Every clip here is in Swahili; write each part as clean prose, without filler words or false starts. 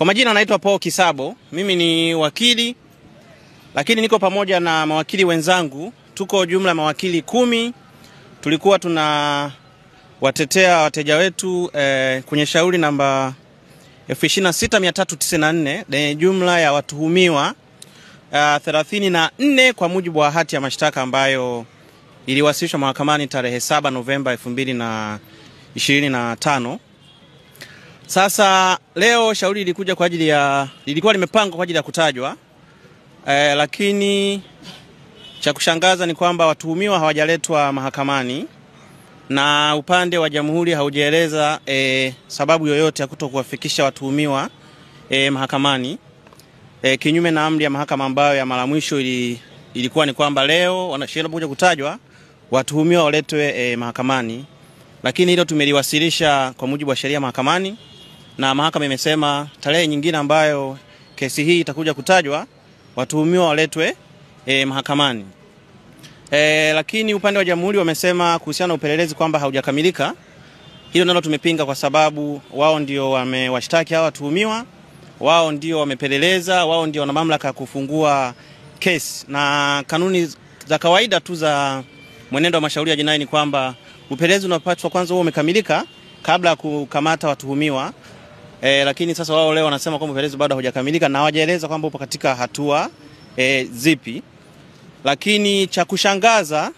Kwa majina naitwa Paul Kisabo. Mimi ni wakili, lakini niko pamoja na mawakili wenzangu. Tuko jumla mawakili 10. Tulikuwa tunawatetea wateja wetu kwenye shauri namba 26394 lenye jumla ya watuhumiwa 34 kwa mujibu wa hati ya mashtaka ambayo iliwasilishwa mahakamani tarehe 7 Novemba 2025. Sasa leo shauri lilikuja kwa ajili ya lilikuwa limepangwa kwa ajili ya kutajwa, lakini cha kushangaza ni kwamba watuhumiwa hawajaletwa mahakamani na upande wa jamhuri haujaeleza sababu yoyote ya kutokuwafikisha watuhumiwa mahakamani, kinyume na amri ya mahakama ambayo ya mara mwisho ilikuwa ni kwamba leo wanashauri kutajwa watuhumiwa waletwe mahakamani. Lakini hilo tumeliwasilisha kwa mujibu wa sheria mahakamani, na mahakama imesema tarehe nyingine ambayo kesi hii itakuja kutajwa watuhumiwa waletwe mahakamani. Lakini upande wa jamhuri wamesema kuhusiana na upelelezi kwamba haujakamilika. Hilo nalo tumepinga kwa sababu wao ndio wamewashtaki hawa watuhumiwa, wao ndio wamepeleleza, wao ndio wana mamlaka ya kufungua kesi, na kanuni za kawaida tu za mwenendo wa mashauri ya jinai ni kwamba upelelezi unapaswa kwanza uwe umekamilika kabla ya kukamata watuhumiwa. Lakini sasa wao leo wanasema kwamba upelelezi bado haujakamilika na hawajaeleza kwamba upo katika hatua zipi. Lakini cha kushangaza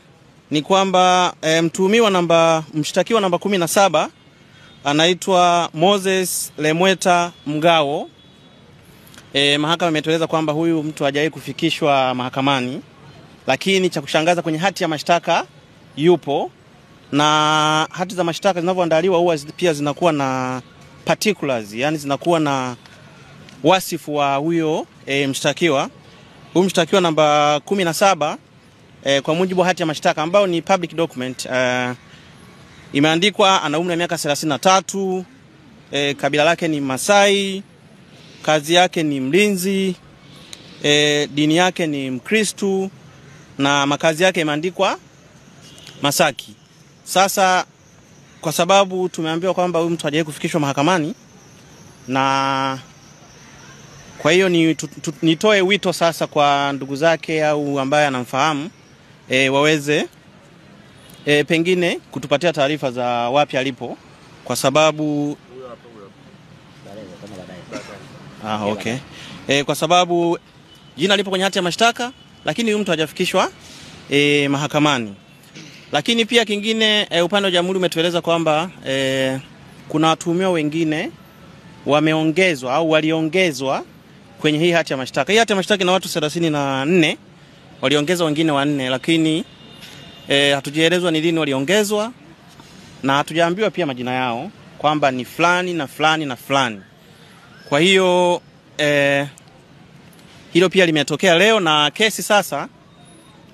ni kwamba mshtakiwa namba 17 anaitwa Moses Lemweta Mgao. Mahakama imetueleza kwamba huyu mtu hajawahi kufikishwa mahakamani, lakini cha kushangaza kwenye hati ya mashtaka yupo, na hati za mashtaka zinavyoandaliwa huwa pia zinakuwa na particulars, yani zinakuwa na wasifu wa huyo mshtakiwa. Huyu mshtakiwa namba 17 kwa mujibu wa hati ya mashtaka ambao ni public document, imeandikwa ana umri wa miaka 33, kabila lake ni Masai, kazi yake ni mlinzi, dini yake ni Mkristo, na makazi yake imeandikwa Masaki. Sasa kwa sababu tumeambiwa kwamba huyu mtu hajawahi kufikishwa mahakamani, na kwa hiyo nitoe wito sasa kwa ndugu zake au ambaye anamfahamu waweze pengine kutupatia taarifa za wapi alipo, kwa sababu okay. Kwa sababu jina lipo kwenye hati ya mashtaka, lakini huyu mtu hajafikishwa mahakamani. Lakini pia kingine, upande wa jamhuri umetueleza kwamba kuna watuhumiwa wengine wameongezwa au waliongezwa kwenye hii hati ya mashtaka. Hii hati ya mashtaka ina watu 34, waliongezwa wengine 4, lakini hatujaelezwa ni lini waliongezwa, na hatujaambiwa pia majina yao kwamba ni fulani na fulani na fulani. Kwa hiyo hilo pia limetokea leo, na kesi sasa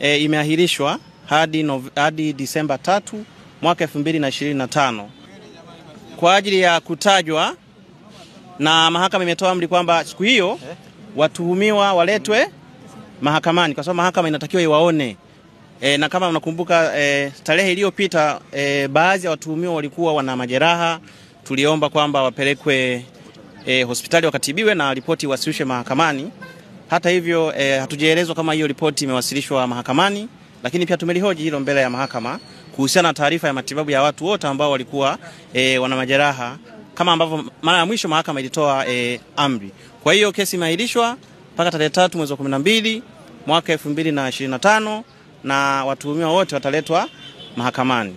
imeahirishwa hadi Disemba 3 mwaka 2025 kwa ajili ya kutajwa, na mahakama imetoa amri kwamba siku hiyo watuhumiwa waletwe mahakamani kwa sababu mahakama inatakiwa iwaone. Na kama mnakumbuka tarehe iliyopita baadhi ya watuhumiwa walikuwa wana majeraha, tuliomba kwamba wapelekwe hospitali wakatibiwe na ripoti iwasilishwe mahakamani. Hata hivyo hatujaelezwa kama hiyo ripoti imewasilishwa mahakamani, lakini pia tumelihoji hilo mbele ya mahakama kuhusiana na taarifa ya matibabu ya watu wote ambao walikuwa wana majeraha kama ambavyo mara ya mwisho mahakama ilitoa amri. Kwa hiyo kesi imeahirishwa mpaka tarehe 3 mwezi wa 12 mwaka 2025 na watuhumiwa wote wataletwa mahakamani.